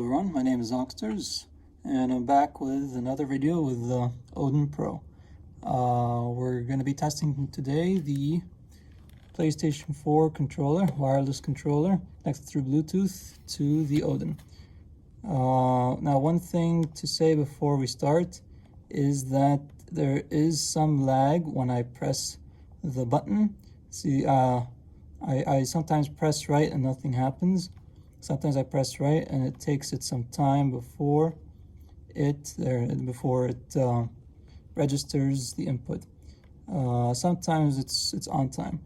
everyone, my name is Oxters, and I'm back with another video with the Odin Pro. We're going to be testing today the PlayStation 4 controller, wireless controller, connected through Bluetooth to the Odin. Now, one thing to say before we start is that there is some lag when I press the button. See, I sometimes press right and nothing happens. Sometimes I press right and it takes it some time before it registers the input. Sometimes it's on time.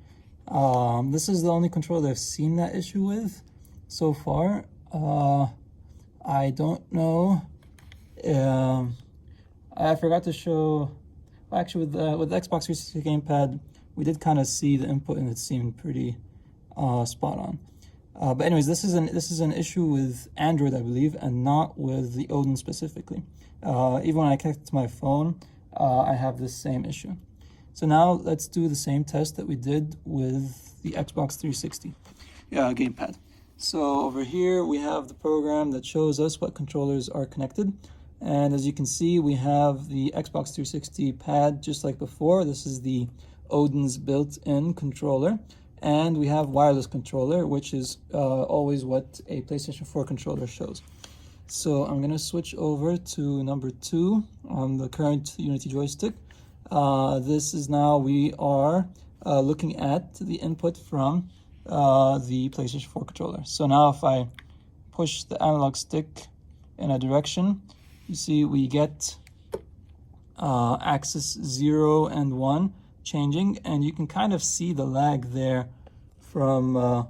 This is the only controller I've seen that issue with so far. I don't know. I forgot to show. Actually, with the Xbox 360 gamepad, we did kind of see the input and it seemed pretty spot on. But anyways, this is an issue with Android, I believe, and not with the Odin specifically. Even when I connect it to my phone, I have this same issue. So now let's do the same test that we did with the Xbox 360 gamepad. So over here we have the program that shows us what controllers are connected. And as you can see, we have the Xbox 360 pad just like before. This is the Odin's built-in controller. And we have wireless controller, which is always what a PlayStation 4 controller shows. So I'm going to switch over to number 2 on the current Unity joystick. This is now we are looking at the input from the PlayStation 4 controller. So now if I push the analog stick in a direction, you see we get axis 0 and 1 changing, and you can kind of see the lag there from the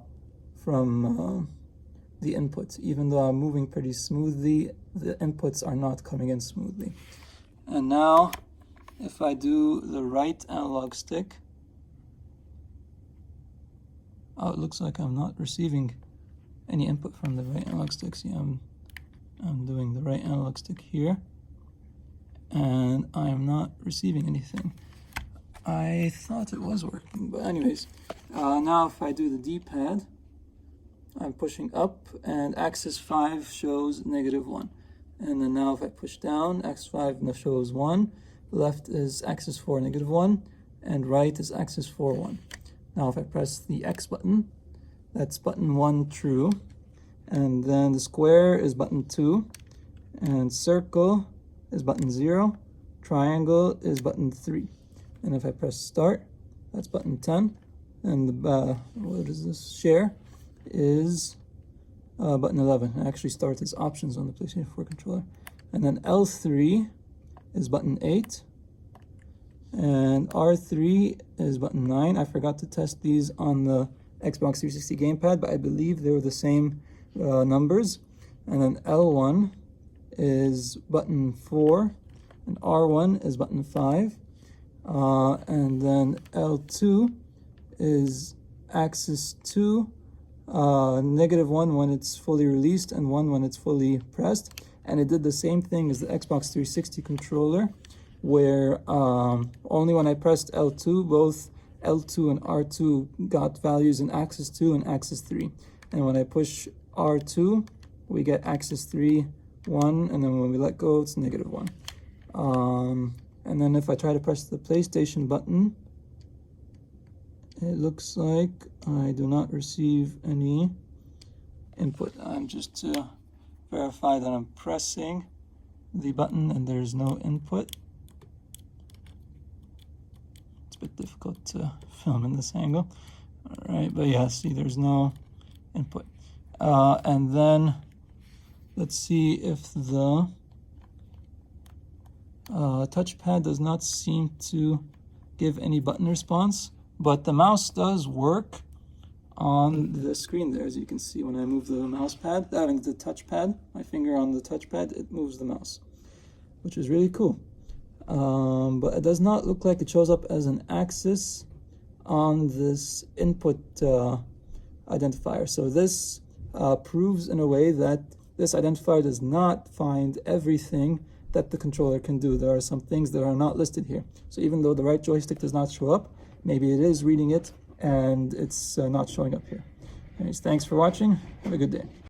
inputs. Even though I'm moving pretty smoothly, the inputs are not coming in smoothly. And now if I do the right analog stick, it looks like I'm not receiving any input from the right analog stick. See, I'm doing the right analog stick here and I'm not receiving anything. I thought it was working, but anyways, now if I do the D-pad, I'm pushing up and axis 5 shows -1. And then now if I push down, axis 5 now shows 1, left is axis 4 -1, and right is axis 4 1. Now if I press the X button, that's button 1 true, and then the square is button 2, and circle is button 0, triangle is button 3. And if I press start, that's button 10, and the what is this, share is button 11. It actually starts as options on the PlayStation 4 controller. And then L3 is button 8, and R3 is button 9. I forgot to test these on the Xbox 360 gamepad, but I believe they were the same numbers. And then L1 is button 4, and R1 is button 5. And then L2 is axis 2, -1 when it's fully released and 1 when it's fully pressed. And it did the same thing as the Xbox 360 controller, where only when I pressed L2, both L2 and R2 got values in axis 2 and axis 3. And when I push R2, we get axis 3, 1, and then when we let go, it's -1. And then if I try to press the PlayStation button, it looks like I do not receive any input. I'm just to verify that I'm pressing the button and there's no input. It's a bit difficult to film in this angle. All right, but yeah, see, there's no input. And then let's see if the touchpad does not seem to give any button response, but the mouse does work on the screen there. As you can see, when I move the mouse pad, the touchpad, my finger on the touchpad, it moves the mouse, which is really cool. But it does not look like it shows up as an axis on this input identifier. So this proves in a way that this identifier does not find everything that the controller can do. There are some things that are not listed here. So even though the right joystick does not show up, maybe it is reading it and it's not showing up here. Anyways, thanks for watching. Have a good day.